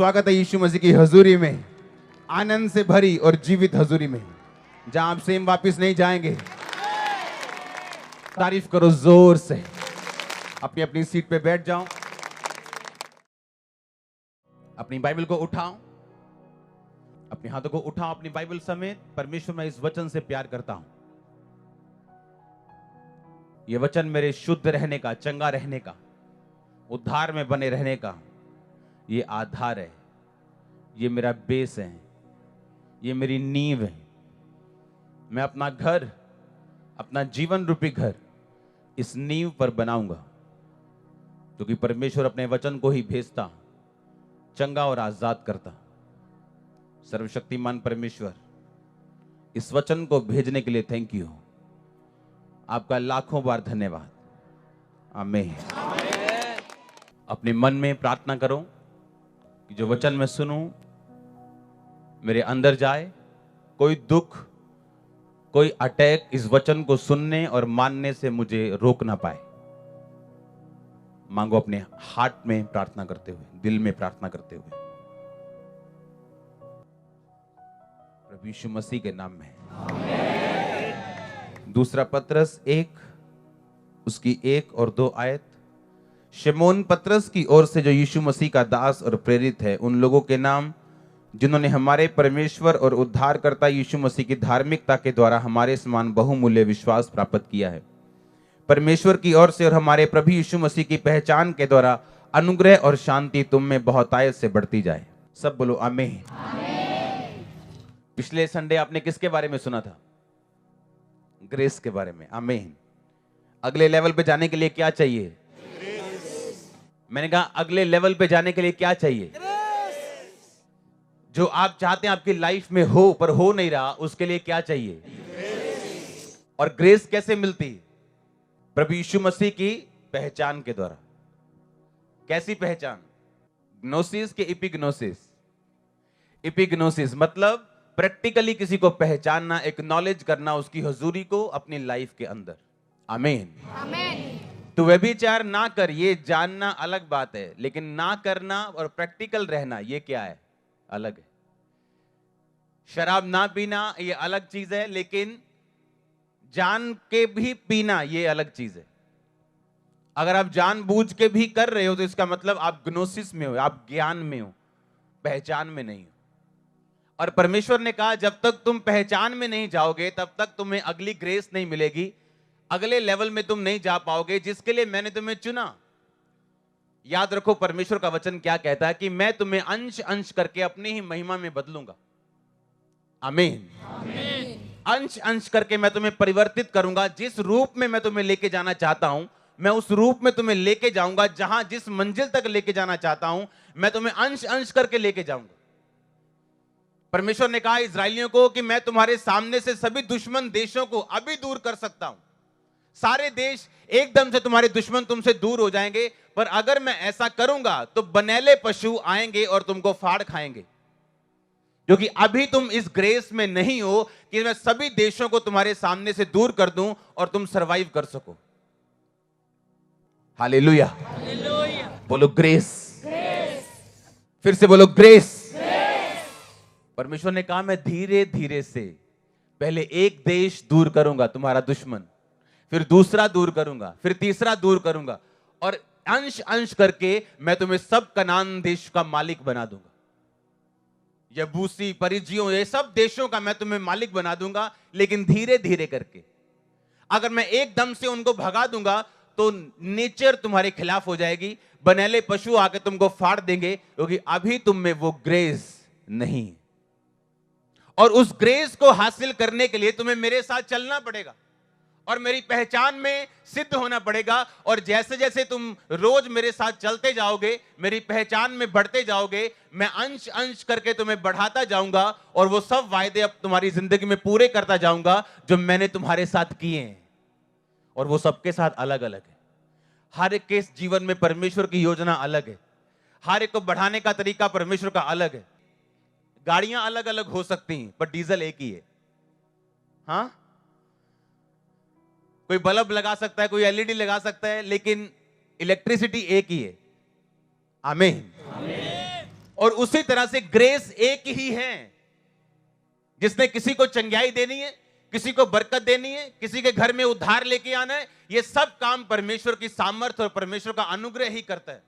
स्वागत है यीशु मसीह की हजूरी में, आनंद से भरी और जीवित हजूरी में, जहां आप सेम वापस नहीं जाएंगे। तारीफ करो जोर से। अपनी अपनी सीट पे बैठ जाओ, अपनी बाइबल को उठाओ, अपने हाथों को उठाओ अपनी बाइबल समेत। परमेश्वर, मैं इस वचन से प्यार करता हूं। यह वचन मेरे शुद्ध रहने का, चंगा रहने का, उद्धार में बने रहने का ये आधार है, ये मेरा बेस है, ये मेरी नींव है। मैं अपना घर, अपना जीवन रूपी घर इस नींव पर बनाऊंगा, क्योंकि परमेश्वर अपने वचन को ही भेजता, चंगा और आजाद करता। सर्वशक्तिमान परमेश्वर, इस वचन को भेजने के लिए थैंक यू। आपका लाखों बार धन्यवाद। आमीन। अपने मन में प्रार्थना करो कि जो वचन मैं सुनूं मेरे अंदर जाए। कोई दुख, कोई अटैक इस वचन को सुनने और मानने से मुझे रोक ना पाए। मांगो अपने हार्ट में प्रार्थना करते हुए, दिल में प्रार्थना करते हुए, प्रभु यीशु मसीह के नाम में। दूसरा पतरस 1 उसकी 1 और 2 आयत। शिमोन पतरस की ओर से, जो यीशु मसीह का दास और प्रेरित है, उन लोगों के नाम जिन्होंने हमारे परमेश्वर और उद्धारकर्ता यीशु मसीह की धार्मिकता के द्वारा हमारे समान बहुमूल्य विश्वास प्राप्त किया है। परमेश्वर की ओर से और हमारे प्रभु यीशु मसीह की पहचान के द्वारा अनुग्रह और शांति तुम में बहुतायत से बढ़ती जाए। सब बोलो आमीन। पिछले संडे आपने किसके बारे में सुना था? ग्रेस के बारे में। आमीन। अगले लेवल पे जाने के लिए क्या चाहिए? मैंने कहा अगले लेवल पे जाने के लिए क्या चाहिए? जो आप चाहते हैं आपकी लाइफ में हो पर हो नहीं रहा, उसके लिए क्या चाहिए? और ग्रेस कैसे मिलती? प्रभु यीशु मसीह की पहचान के द्वारा। कैसी पहचान? ग्नोसिस के एपिग्नोसिस। एपिग्नोसिस मतलब प्रैक्टिकली किसी को पहचानना, एक्नॉलेज करना उसकी हुजूरी को अपनी लाइफ के अंदर। आमीन। तो व्यभिचार ना कर, ये जानना अलग बात है, लेकिन ना करना और प्रैक्टिकल रहना ये क्या है? अलग है। शराब ना पीना ये अलग चीज है, लेकिन जान के भी पीना ये अलग चीज है। अगर आप जानबूझ के भी कर रहे हो तो इसका मतलब आप ग्नोसिस में हो, आप ज्ञान में हो, पहचान में नहीं हो। और परमेश्वर ने कहा जब तक तुम पहचान में नहीं जाओगे तब तक तुम्हें अगली ग्रेस नहीं मिलेगी, अगले लेवल में तुम नहीं जा पाओगे जिसके लिए मैंने तुम्हें चुना। याद रखो परमेश्वर का वचन क्या कहता है कि मैं तुम्हें अंश अंश करके अपनी ही महिमा में बदलूंगा। आमीन। अंश अंश करके मैं तुम्हें परिवर्तित करूंगा। जिस रूप में मैं तुम्हें लेके जाना चाहता हूं, मैं उस रूप में तुम्हें लेके जाऊंगा। जहां जिस मंजिल तक लेके जाना चाहता हूं, मैं तुम्हें अंश अंश करके लेके जाऊंगा। परमेश्वर ने कहा इस्राएलियों को कि मैं तुम्हारे सामने से सभी दुश्मन देशों को अभी दूर कर सकता हूं। सारे देश एकदम से तुम्हारे दुश्मन तुमसे दूर हो जाएंगे, पर अगर मैं ऐसा करूंगा तो बनेले पशु आएंगे और तुमको फाड़ खाएंगे। क्योंकि अभी तुम इस ग्रेस में नहीं हो कि मैं सभी देशों को तुम्हारे सामने से दूर कर दूं और तुम सरवाइव कर सको। हालेलुया। बोलो ग्रेस। फिर से बोलो ग्रेस। परमेश्वर ने कहा मैं धीरे धीरे से पहले एक देश दूर करूंगा तुम्हारा दुश्मन, फिर दूसरा दूर करूंगा, फिर तीसरा दूर करूंगा, और अंश अंश करके मैं तुम्हें सब कनान देश का मालिक बना दूंगा। यबूसी, परिजियों, ये सब देशों का मैं तुम्हें मालिक बना दूंगा, लेकिन धीरे धीरे करके। अगर मैं एकदम से उनको भगा दूंगा तो नेचर तुम्हारे खिलाफ हो जाएगी, बनेले पशु आके तुमको फाड़ देंगे, क्योंकि अभी तुम में वो ग्रेस नहीं। और उस ग्रेस को हासिल करने के लिए तुम्हें मेरे साथ चलना पड़ेगा और मेरी पहचान में सिद्ध होना पड़ेगा। और जैसे जैसे तुम रोज मेरे साथ चलते जाओगे, मेरी पहचान में बढ़ते जाओगे, मैं अंश अंश करके तुम्हें बढ़ाता जाऊंगा और वो सब वायदे अब तुम्हारी जिंदगी में पूरे करता जाऊंगा जो मैंने तुम्हारे साथ किए हैं। और वो सबके साथ अलग अलग है। हर एक के जीवन में परमेश्वर की योजना अलग है। हर एक को बढ़ाने का तरीका परमेश्वर का अलग है। गाड़ियां अलग अलग हो सकती हैं पर डीजल एक ही है। हाँ, कोई बल्ब लगा सकता है, कोई एलईडी लगा सकता है, लेकिन इलेक्ट्रिसिटी एक ही है। आमीन। और उसी तरह से ग्रेस एक ही है, जिसने किसी को चंगाई देनी है, किसी को बरकत देनी है, किसी के घर में उद्धार लेके आना है। ये सब काम परमेश्वर की सामर्थ्य और परमेश्वर का अनुग्रह ही करता है।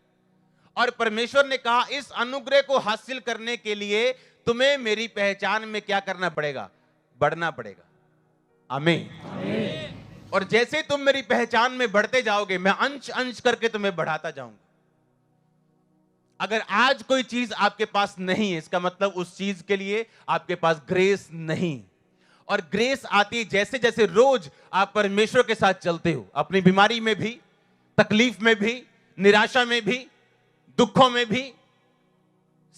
और परमेश्वर ने कहा इस अनुग्रह को हासिल करने के लिए तुम्हें मेरी पहचान में क्या करना पड़ेगा? बढ़ना पड़ेगा। आमीन। और जैसे तुम मेरी पहचान में बढ़ते जाओगे, मैं अंश अंश करके तुम्हें बढ़ाता जाऊंगा। अगर आज कोई चीज आपके पास नहीं है, इसका मतलब उस चीज के लिए आपके पास ग्रेस नहीं। और ग्रेस आती है जैसे जैसे रोज आप परमेश्वर के साथ चलते हो, अपनी बीमारी में भी, तकलीफ में भी, निराशा में भी, दुखों में भी,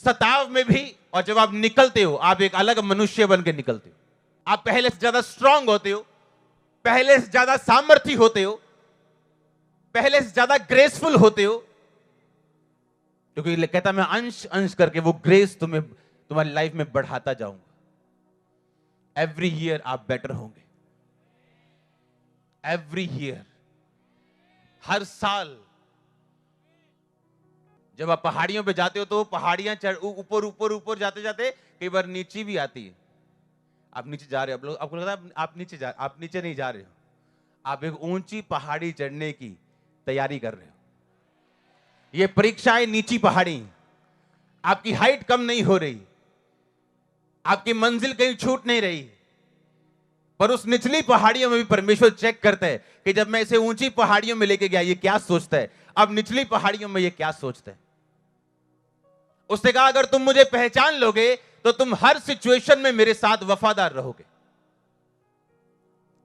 सताव में भी। और जब आप निकलते हो, आप एक अलग मनुष्य बन के निकलते हो। आप पहले से ज्यादा स्ट्रांग होते हो, पहले से ज्यादा सामर्थी होते हो, पहले से ज्यादा ग्रेसफुल होते हो, क्योंकि कहता मैं अंश अंश करके वो ग्रेस तुम्हारी लाइफ में बढ़ाता जाऊंगा। एवरी ईयर आप बेटर होंगे। एवरी ईयर, हर साल। जब आप पहाड़ियों पे जाते हो तो पहाड़ियां ऊपर ऊपर ऊपर जाते जाते कई बार नीचे भी आती है। आप नीचे जा रहे हो, आपको लगता है आप नीचे नहीं जा रहे हो, आप एक ऊंची पहाड़ी चढ़ने की तैयारी कर रहे हो। ये परीक्षाएं नीची पहाड़ी, आपकी हाइट कम नहीं हो रही, आपकी मंजिल कहीं छूट नहीं रही। पर उस निचली पहाड़ियों में भी परमेश्वर चेक करता है कि जब मैं इसे ऊंची पहाड़ियों में लेके गया, ये क्या सोचता है, अब निचली पहाड़ियों में ये क्या सोचता है। उसने कहा अगर तुम मुझे पहचान लोगे तो तुम हर सिचुएशन में मेरे साथ वफादार रहोगे।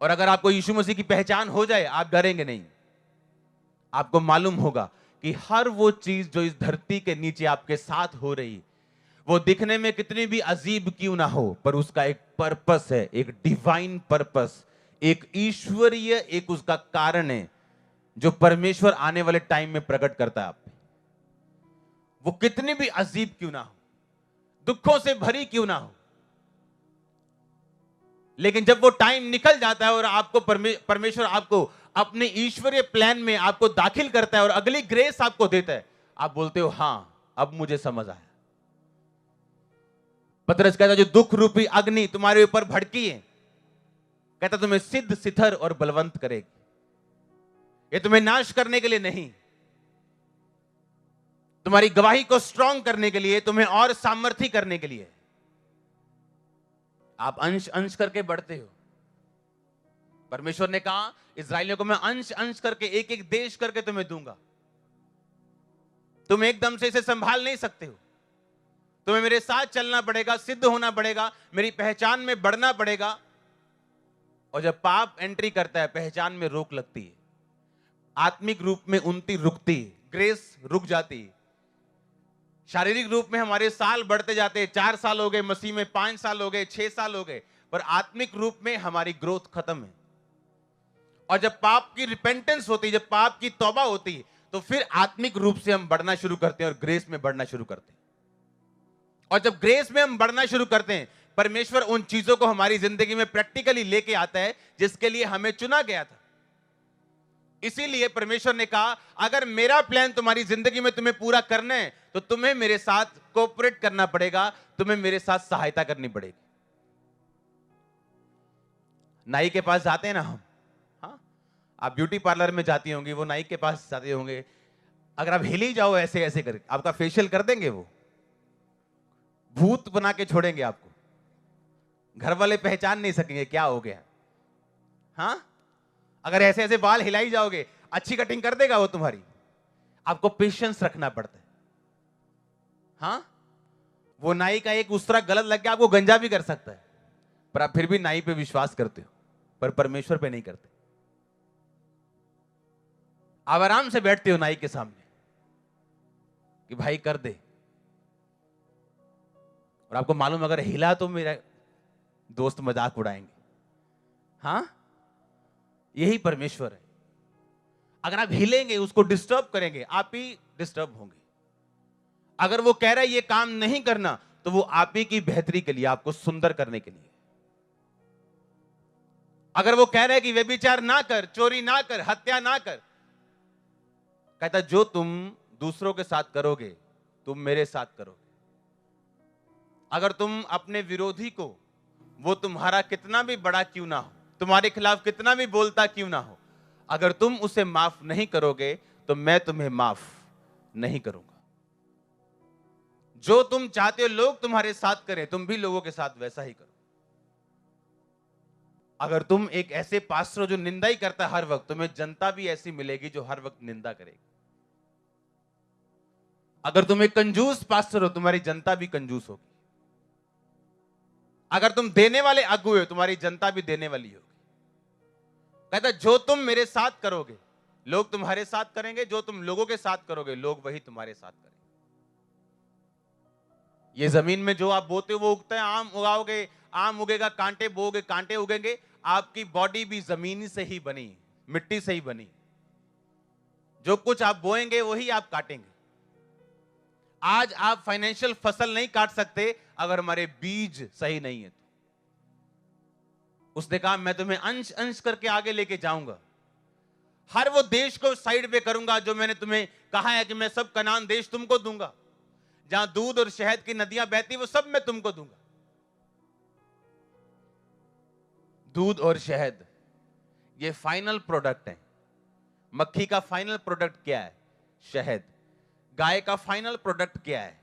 और अगर आपको यीशु मसीह की पहचान हो जाए, आप डरेंगे नहीं। आपको मालूम होगा कि हर वो चीज जो इस धरती के नीचे आपके साथ हो रही, वो दिखने में कितनी भी अजीब क्यों ना हो, पर उसका एक पर्पस है, एक डिवाइन पर्पस, एक ईश्वरीय, एक उसका कारण है जो परमेश्वर आने वाले टाइम में प्रकट करता है आप पे। वो कितनी भी अजीब क्यों ना हो, दुखों से भरी क्यों ना हो, लेकिन जब वो टाइम निकल जाता है और आपको परमेश्वर आपको अपने ईश्वरीय प्लान में आपको दाखिल करता है और अगली ग्रेस आपको देता है, आप बोलते हो हां अब मुझे समझ आया। पतरस कहता जो दुख रूपी अग्नि तुम्हारे ऊपर भड़की है, कहता तुम्हें सिद्ध सिथर और बलवंत करेगी। ये तुम्हें नाश करने के लिए नहीं, तुम्हारी गवाही को स्ट्रांग करने के लिए, तुम्हें और सामर्थी करने के लिए। आप अंश अंश करके बढ़ते हो। परमेश्वर ने कहा इस्राएलियों को मैं अंश अंश करके, एक एक देश करके तुम्हें दूंगा। तुम एकदम से इसे संभाल नहीं सकते हो, तुम्हें मेरे साथ चलना पड़ेगा, सिद्ध होना पड़ेगा, मेरी पहचान में बढ़ना पड़ेगा। और जब पाप एंट्री करता है, पहचान में रोक लगती है, आत्मिक रूप में उन्नति रुकती है, ग्रेस रुक जाती है। शारीरिक रूप में हमारे साल बढ़ते जाते हैं, 4 साल हो गए मसीह में, 5 साल हो गए, 6 साल हो गए, पर आत्मिक रूप में हमारी ग्रोथ खत्म है। और जब पाप की रिपेंटेंस होती है, जब पाप की तौबा होती है, तो फिर आत्मिक रूप से हम बढ़ना शुरू करते हैं और ग्रेस में बढ़ना शुरू करते हैं। और जब ग्रेस में हम बढ़ना शुरू करते हैं, परमेश्वर उन चीजों को हमारी जिंदगी में प्रैक्टिकली लेके आता है जिसके लिए हमें चुना गया था। इसीलिए परमेश्वर ने कहा अगर मेरा प्लान तुम्हारी जिंदगी में तुम्हें पूरा करना है तो तुम्हें मेरे साथ कोऑपरेट करना पड़ेगा, तुम्हें मेरे साथ सहायता करनी पड़ेगी। नाई के पास जाते हैं ना हम, हाँ, आप ब्यूटी पार्लर में जाती होंगी, वो नाई के पास जाते होंगे। अगर आप हिली जाओ ऐसे ऐसे करके, आपका फेशियल कर देंगे, वो भूत बना के छोड़ेंगे आपको, घर वाले पहचान नहीं सकेंगे क्या हो गया। हाँ, अगर ऐसे ऐसे बाल हिलाई जाओगे, अच्छी कटिंग कर देगा वो तुम्हारी। आपको पेशेंस रखना पड़ता है। हाँ, वो नाई का एक उस तरह गलत लग गया, आपको गंजा भी कर सकता है, पर आप फिर भी नाई पे विश्वास करते हो, पर परमेश्वर पे नहीं करते। आप आराम से बैठते हो नाई के सामने कि भाई कर दे, और आपको मालूम अगर हिला तो मेरा दोस्त मजाक उड़ाएंगे। हाँ, यही परमेश्वर है। अगर आप हिलेंगे, उसको डिस्टर्ब करेंगे, आप ही डिस्टर्ब होंगे। अगर वो कह रहा है ये काम नहीं करना, तो वो आप ही की बेहतरी के लिए, आपको सुंदर करने के लिए। अगर वो कह रहा है कि व्यभिचार ना कर, चोरी ना कर, हत्या ना कर, कहता जो तुम दूसरों के साथ करोगे तुम मेरे साथ करोगे। अगर तुम अपने विरोधी को, वो तुम्हारा कितना भी बड़ा क्यों ना हो, तुम्हारे खिलाफ कितना भी बोलता क्यों ना हो, अगर तुम उसे माफ नहीं करोगे तो मैं तुम्हें माफ नहीं करूंगा। जो तुम चाहते हो लोग तुम्हारे साथ करें, तुम भी लोगों के साथ वैसा ही करो। अगर तुम एक ऐसे पास्टर हो जो निंदा ही करता है हर वक्त, तुम्हें जनता भी ऐसी मिलेगी जो हर वक्त निंदा करेगी। अगर तुम एक कंजूस पास्टर हो, तुम्हारी जनता भी कंजूस होगी। अगर तुम देने वाले अगुए हो, तुम्हारी जनता भी देने वाली होगी। कहता जो तुम मेरे साथ करोगे लोग तुम्हारे साथ करेंगे, जो तुम लोगों के साथ करोगे लोग वही तुम्हारे साथ करेंगे। ये जमीन में जो आप बोते हो वो उगता है। आम उगाओगे आम उगेगा, कांटे बोओगे कांटे उगेंगे। आपकी बॉडी भी जमीनी से ही बनी, मिट्टी से ही बनी। जो कुछ आप बोएंगे वही आप काटेंगे। आज आप फाइनेंशियल फसल नहीं काट सकते अगर हमारे बीज सही नहीं है तो। उसने कहा मैं तुम्हें अंश अंश करके आगे लेके जाऊंगा, हर वो देश को साइड पे करूंगा जो मैंने तुम्हें कहा है कि मैं सब कनान देश तुमको दूंगा, जहां दूध और शहद की नदियां बहती वो सब मैं तुमको दूंगा। दूध और शहद ये फाइनल प्रोडक्ट है। मक्खी का फाइनल प्रोडक्ट क्या है? शहद। गाय का फाइनल प्रोडक्ट क्या है?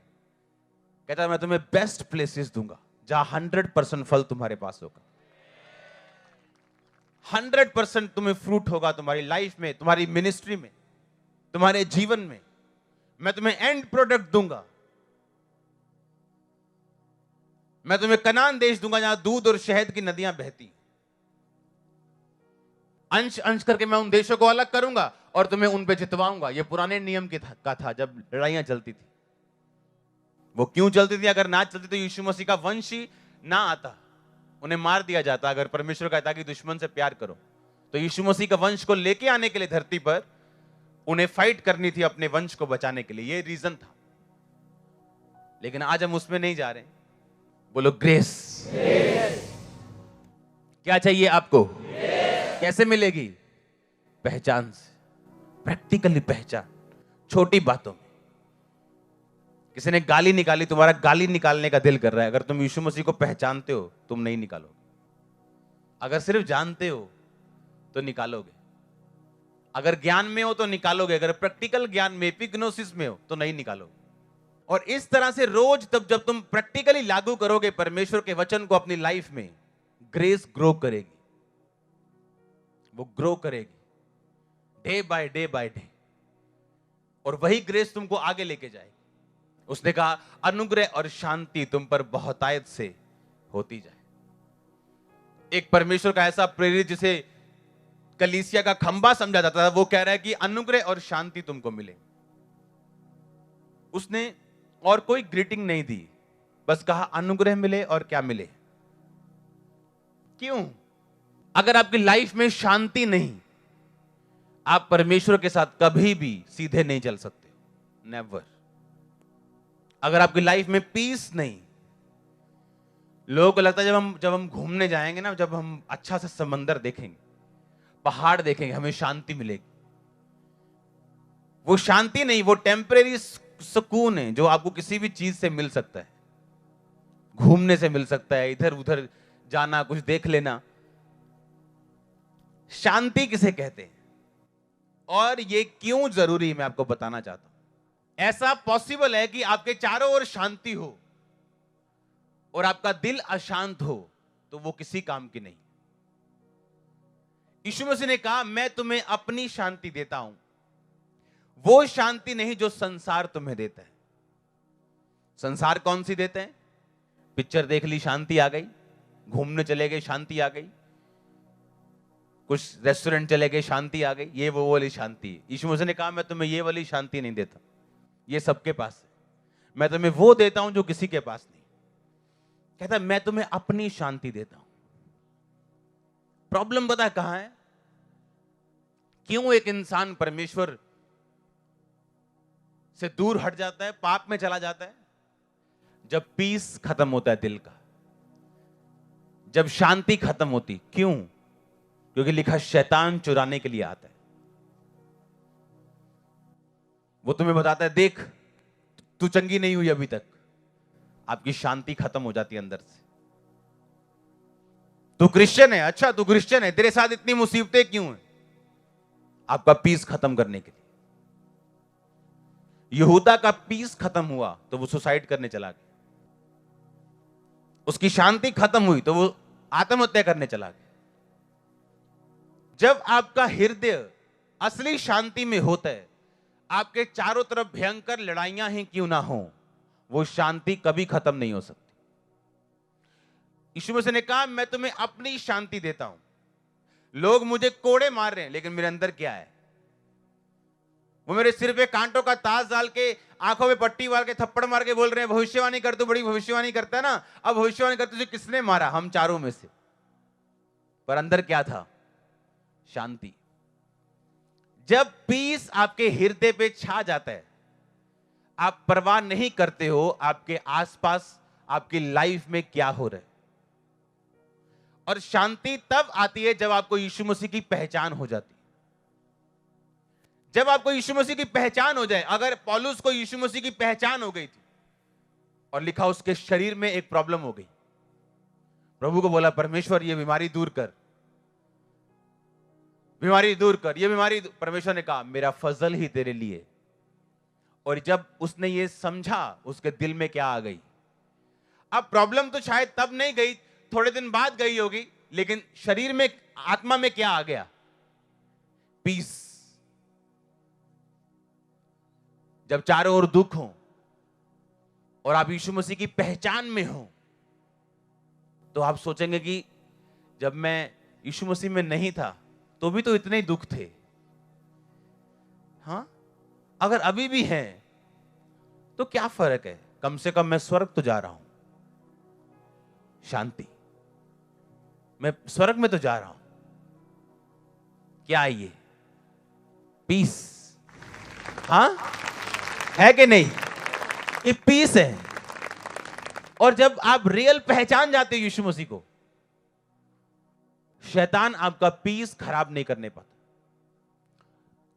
कहता है मैं तुम्हें बेस्ट प्लेसेस दूंगा जहां 100% फल तुम्हारे पास होगा, 100% तुम्हें फ्रूट होगा तुम्हारी लाइफ में, तुम्हारी मिनिस्ट्री में, तुम्हारे जीवन में। मैं तुम्हें एंड प्रोडक्ट दूंगा। मैं तुम्हें कनान देश दूंगा जहां दूध और शहद की नदियां बहती। अंश अंश करके मैं उन देशों को अलग करूंगा और तुम्हें उन पे जितवाऊंगा। ये पुराने नियम का था जब लड़ाइयां चलती थी। वो क्यों चलती थी? अगर ना चलती तो यीशु मसीह का वंश ही ना आता, उन्हें मार दिया जाता। अगर परमेश्वर कहता कि दुश्मन से प्यार करो, तो यीशु मसीह का वंश को लेके आने के लिए धरती पर उन्हें फाइट करनी थी अपने वंश को बचाने के लिए। ये रीजन था। लेकिन आज हम उसमें नहीं जा रहे। बोलो ग्रेस। क्या चाहिए आपको? कैसे मिलेगी? पहचान से, प्रैक्टिकली पहचान। छोटी बातों में। किसी ने गाली निकाली, तुम्हारा गाली निकालने का दिल कर रहा है, अगर तुम यीशु मसीह को पहचानते हो तुम नहीं निकालोगे। अगर सिर्फ जानते हो तो निकालोगे। अगर ज्ञान में हो तो निकालोगे, अगर प्रैक्टिकल ज्ञान में, एपिग्नोसिस में हो तो नहीं निकालोगे। और इस तरह से रोज तब जब तुम प्रैक्टिकली लागू करोगे परमेश्वर के वचन को अपनी लाइफ में, ग्रेस ग्रो करेगी। वो ग्रो करेगी day by day by day, और वही ग्रेस तुमको आगे लेके जाएगी। उसने कहा अनुग्रह और शांति तुम पर बहुतायत से होती जाए। एक परमेश्वर का ऐसा प्रेरित जिसे कलीसिया का खंबा समझा जाता था, वो कह रहा है कि अनुग्रह और शांति तुमको मिले। उसने और कोई ग्रीटिंग नहीं दी, बस कहा अनुग्रह मिले और क्या मिले। क्यों? अगर आपकी लाइफ में शांति नहीं, आप परमेश्वर के साथ कभी भी सीधे नहीं चल सकते, नेवर। अगर आपकी लाइफ में पीस नहीं, लोगों को लगता है जब हम घूमने जाएंगे ना, जब हम अच्छा सा समंदर देखेंगे, पहाड़ देखेंगे, हमें शांति मिलेगी। वो शांति नहीं, वो टेम्परेरी सुकून है जो आपको किसी भी चीज से मिल सकता है। घूमने से मिल सकता है, इधर उधर जाना, कुछ देख लेना। शांति किसे कहते हैं और ये क्यों जरूरी, मैं आपको बताना चाहता हूं। ऐसा पॉसिबल है कि आपके चारों ओर शांति हो और आपका दिल अशांत हो, तो वो किसी काम की नहीं। यीशु मसीह ने कहा मैं तुम्हें अपनी शांति देता हूं, वो शांति नहीं जो संसार तुम्हें देता है। संसार कौन सी देते हैं? पिक्चर देख ली शांति आ गई, घूमने चले गए शांति आ गई, कुछ रेस्टोरेंट चले गए शांति आ गई। ये वो वाली शांति है। यीशु मसीह ने कहा मैं तुम्हें ये वाली शांति नहीं देता, ये सबके पास है। मैं तुम्हें वो देता हूं जो किसी के पास नहीं। कहता है मैं तुम्हें अपनी शांति देता हूं। प्रॉब्लम पता है कहां है? क्यों एक इंसान परमेश्वर से दूर हट जाता है, पाप में चला जाता है? जब पीस खत्म होता है दिल का, जब शांति खत्म होती। क्यों? क्योंकि लिखा शैतान चुराने के लिए आता है। वो तुम्हें बताता है देख तू चंगी नहीं हुई अभी तक, आपकी शांति खत्म हो जाती है अंदर से। तू क्रिश्चियन है, अच्छा तू क्रिश्चियन है, तेरे साथ इतनी मुसीबतें क्यों हैं? आपका पीस खत्म करने के लिए। यहूदा का पीस खत्म हुआ तो वो सुसाइड करने चला गया। उसकी शांति खत्म हुई तो वो आत्महत्या करने चला गया। जब आपका हृदय असली शांति में होता है, आपके चारों तरफ भयंकर लड़ाइयां ही क्यों ना हो, वो शांति कभी खत्म नहीं हो सकती। यीशु मसीह ने कहा, मैं तुम्हें अपनी शांति देता हूं। लोग मुझे कोड़े मार रहे हैं, लेकिन मेरे अंदर क्या है? वो मेरे सिर पे कांटों का ताज डाल के, आंखों में पट्टी मार के, थप्पड़ मार के बोल रहे हैं, भविष्यवाणी कर, तू बड़ी भविष्यवाणी करता है ना, अब भविष्यवाणी कर, तुझे किसने मारा? हम चारों में से। पर अंदर क्या था? शांति। जब पीस आपके हृदय पे छा जाता है, आप परवाह नहीं करते हो आपके आसपास आपकी लाइफ में क्या हो रहा है। और शांति तब आती है जब आपको यीशु मसीह की पहचान हो जाती है। जब आपको यीशु मसीह की पहचान हो जाए, अगर पौलुस को यीशु मसीह की पहचान हो गई थी और लिखा उसके शरीर में एक प्रॉब्लम हो गई, प्रभु को बोला, परमेश्वर ये बीमारी दूर कर, बीमारी दूर कर, ये बीमारी। परमेश्वर ने कहा, मेरा फजल ही तेरे लिए। और जब उसने ये समझा, उसके दिल में क्या आ गई? अब प्रॉब्लम तो शायद तब नहीं गई, थोड़े दिन बाद गई होगी, लेकिन शरीर में, आत्मा में क्या आ गया? पीस। जब चारों ओर दुख हो और आप यीशु मसीह की पहचान में हो, तो आप सोचेंगे कि जब मैं यीशु मसीह में नहीं था तो भी तो इतने ही दुख थे, हाँ, अगर अभी भी हैं तो क्या फर्क है? कम से कम मैं स्वर्ग तो जा रहा हूं। शांति, मैं स्वर्ग में तो जा रहा हूं। क्या ये पीस? हाँ, है कि नहीं? ये पीस है। और जब आप रियल पहचान जाते हो यीशु मसीह को, शैतान आपका पीस खराब नहीं करने पाता।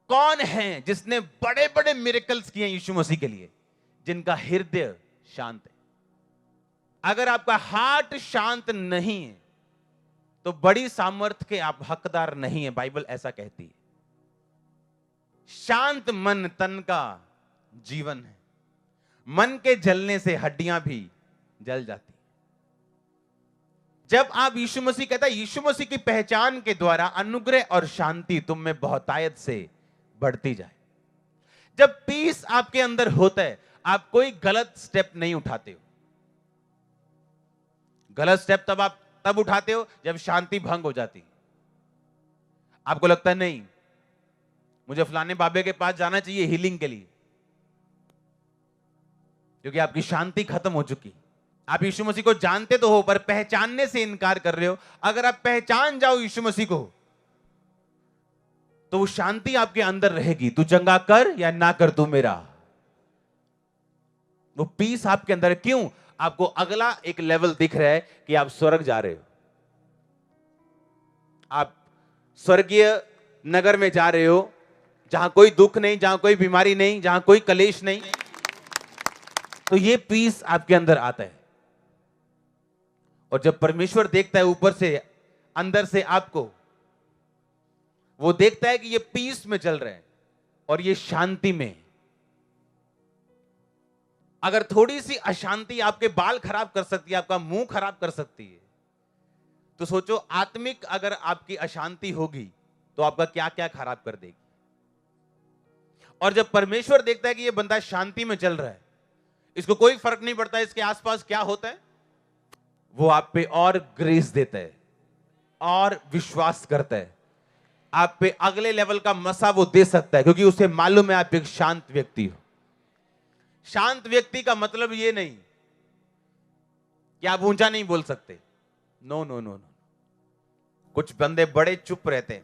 कौन है जिसने बड़े बड़े मिरेकल्स किए यीशु मसीह के लिए? जिनका हृदय शांत है। अगर आपका हार्ट शांत नहीं है तो बड़ी सामर्थ्य के आप हकदार नहीं है, बाइबल ऐसा कहती है। शांत मन तन का जीवन है। मन के जलने से हड्डियां भी जल जाती। जब आप यीशु मसीह, कहता है यीशु मसीह की पहचान के द्वारा अनुग्रह और शांति तुम में बहुतायत से बढ़ती जाए। जब पीस आपके अंदर होता है, आप कोई गलत स्टेप नहीं उठाते हो। गलत स्टेप तब उठाते हो जब शांति भंग हो जाती। आपको लगता है नहीं, मुझे फलाने बाबे के पास जाना चाहिए हीलिंग के लिए, क्योंकि आपकी शांति खत्म हो चुकी। आप यीशु मसीह को जानते तो हो, पर पहचानने से इनकार कर रहे हो। अगर आप पहचान जाओ यीशु मसीह को, तो वो शांति आपके अंदर रहेगी। तू चंगा कर या ना कर, तू मेरा। वो पीस आपके अंदर है। क्यों? आपको अगला एक लेवल दिख रहा है कि आप स्वर्ग जा रहे हो। आप स्वर्गीय नगर में जा रहे हो, जहां कोई दुख नहीं, जहां कोई बीमारी नहीं, जहां कोई कलेश नहीं। तो ये पीस आपके अंदर आता है। और जब परमेश्वर देखता है ऊपर से, अंदर से आपको, वो देखता है कि ये पीस में चल रहे हैं और ये शांति में। अगर थोड़ी सी अशांति आपके बाल खराब कर सकती है, आपका मुंह खराब कर सकती है, तो सोचो आत्मिक अगर आपकी अशांति होगी तो आपका क्या क्या खराब कर देगी। और जब परमेश्वर देखता है कि ये बंदा शांति में चल रहा है, इसको कोई फर्क नहीं पड़ता इसके आसपास क्या होता है, वो आप पे और ग्रेस देता है और विश्वास करता है। आप पे अगले लेवल का मसा वो दे सकता है, क्योंकि उसे मालूम है आप एक शांत व्यक्ति हो। शांत व्यक्ति का मतलब ये नहीं कि आप ऊंचा नहीं बोल सकते। No no no no. कुछ बंदे बड़े चुप रहते हैं,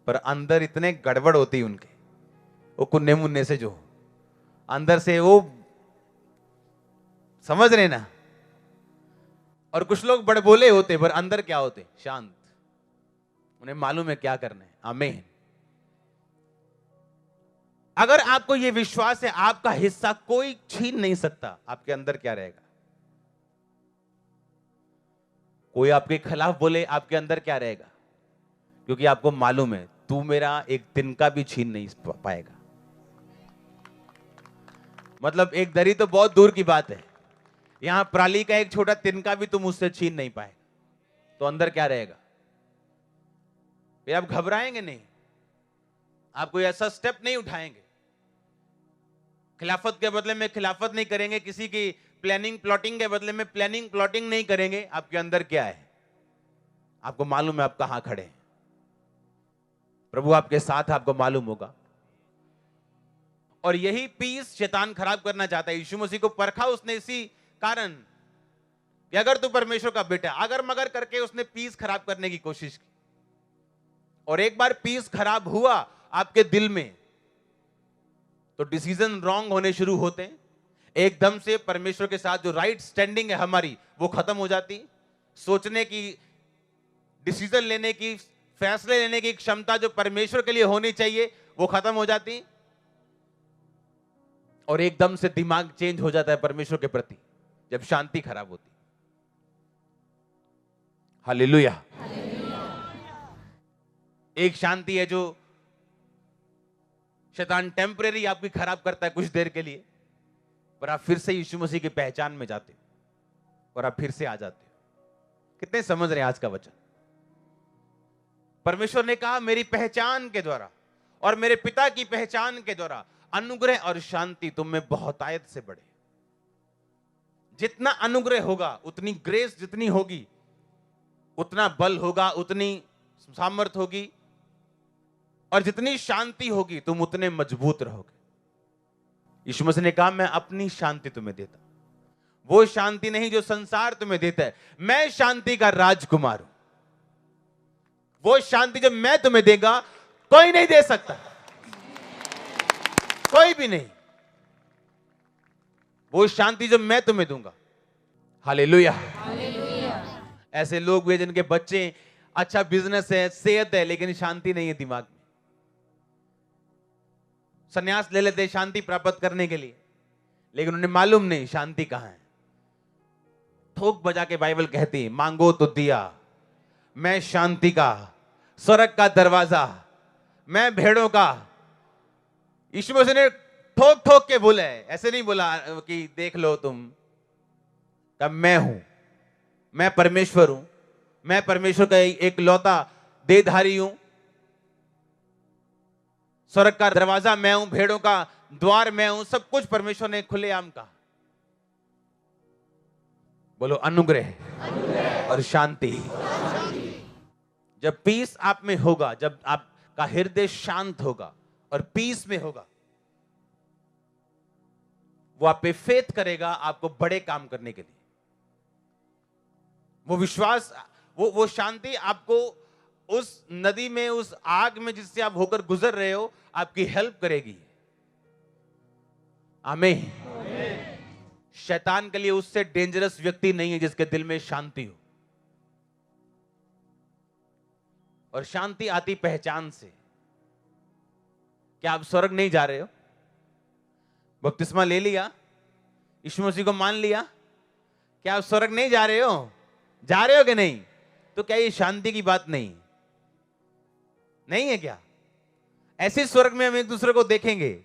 पर अंदर इतने गड़बड़ होती है उनके, वो कुन्ने मुन्ने से जो अंदर से वो, समझ रहे ना। और कुछ लोग बड़े बोले होते पर अंदर क्या होते? शांत। उन्हें मालूम है क्या करना है। आमीन। अगर आपको यह विश्वास है आपका हिस्सा कोई छीन नहीं सकता, आपके अंदर क्या रहेगा? कोई आपके खिलाफ बोले, आपके अंदर क्या रहेगा? क्योंकि आपको मालूम है तू मेरा एक तिनका भी छीन नहीं पाएगा। मतलब एक दरी तो बहुत दूर की बात है, यहां पराली का एक छोटा तिनका भी तुम उससे छीन नहीं पाएगा। तो अंदर क्या रहेगा? फिर आप घबराएंगे नहीं, आप कोई ऐसा स्टेप नहीं उठाएंगे, खिलाफत के बदले में खिलाफत नहीं करेंगे, किसी की प्लानिंग प्लॉटिंग के बदले में प्लानिंग प्लॉटिंग नहीं करेंगे। आपके अंदर क्या है? आपको मालूम है आप कहां खड़े हैं, प्रभु आपके साथ, आपको मालूम होगा। और यही पीस शैतान खराब करना चाहता है। यीशु मसीह को परखा उसने इसी कारण कि अगर तू परमेश्वर का बेटा, अगर मगर करके उसने पीस खराब करने की कोशिश की। और एक बार पीस खराब हुआ आपके दिल में तो डिसीजन रॉन्ग होने शुरू होते हैं। एकदम से परमेश्वर के साथ जो राइट स्टैंडिंग है हमारी वो खत्म हो जाती। सोचने की, डिसीजन लेने की, फैसले लेने की क्षमता जो परमेश्वर के लिए होनी चाहिए वो खत्म हो जाती। और एकदम से दिमाग चेंज हो जाता है परमेश्वर के प्रति जब शांति खराब होती। हालेलुया। एक शांति है जो शैतान टेम्परेरी आपकी खराब करता है कुछ देर के लिए, पर आप फिर से यीशु मसीह की पहचान में जाते हो और आप फिर से आ जाते हो। कितने समझ रहे हैं आज का वचन? परमेश्वर ने कहा मेरी पहचान के द्वारा और मेरे पिता की पहचान के द्वारा अनुग्रह और शांति तुम में बहुतायत से बढ़े। जितना अनुग्रह होगा, उतनी ग्रेस जितनी होगी, उतना बल होगा, उतनी सामर्थ होगी, और जितनी शांति होगी तुम उतने मजबूत रहोगे। यीशु मसीह ने कहा मैं अपनी शांति तुम्हें देता, वो शांति नहीं जो संसार तुम्हें देता है। मैं शांति का राजकुमार हूं। वो शांति जो मैं तुम्हें देगा कोई नहीं दे सकता, कोई भी नहीं। वो शांति जो मैं तुम्हें दूंगा। हालेलुया। ऐसे लोग हुए जिनके बच्चे, अच्छा बिजनेस है, सेहत है, लेकिन शांति नहीं है दिमाग में। संन्यास ले लेते शांति प्राप्त करने के लिए, लेकिन उन्हें मालूम नहीं शांति कहां है। ठोक बजा के बाइबल कहती है मांगो तो दिया, मैं शांति का, स्वर्ग का दरवाजा, मैं भेड़ों का। यीशु मसीह ने ठोक ठोक के बोला है, ऐसे नहीं बोला कि देख लो तुम, तब मैं हूं, मैं परमेश्वर हूं, मैं परमेश्वर का एक लौता देहधारी हूं, स्वर्ग का दरवाजा मैं हूं, भेड़ों का द्वार मैं हूं। सब कुछ परमेश्वर ने खुलेआम कहा। बोलो अनुग्रह और शांति। जब पीस आप में होगा, जब आपका हृदय शांत होगा और पीस में होगा, वो आप पे फेथ करेगा आपको बड़े काम करने के लिए। वो विश्वास, वो शांति आपको उस नदी में, उस आग में जिससे आप होकर गुजर रहे हो, आपकी हेल्प करेगी। आमीन। शैतान के लिए उससे डेंजरस व्यक्ति नहीं है जिसके दिल में शांति हो। और शांति आती पहचान से। क्या आप स्वर्ग नहीं जा रहे हो? बपतिस्मा ले लिया, यीशु मसीह को मान लिया, क्या आप स्वर्ग नहीं जा रहे हो? जा रहे हो कि नहीं? तो क्या ये शांति की बात नहीं है क्या? ऐसे स्वर्ग में हम एक दूसरे को देखेंगे।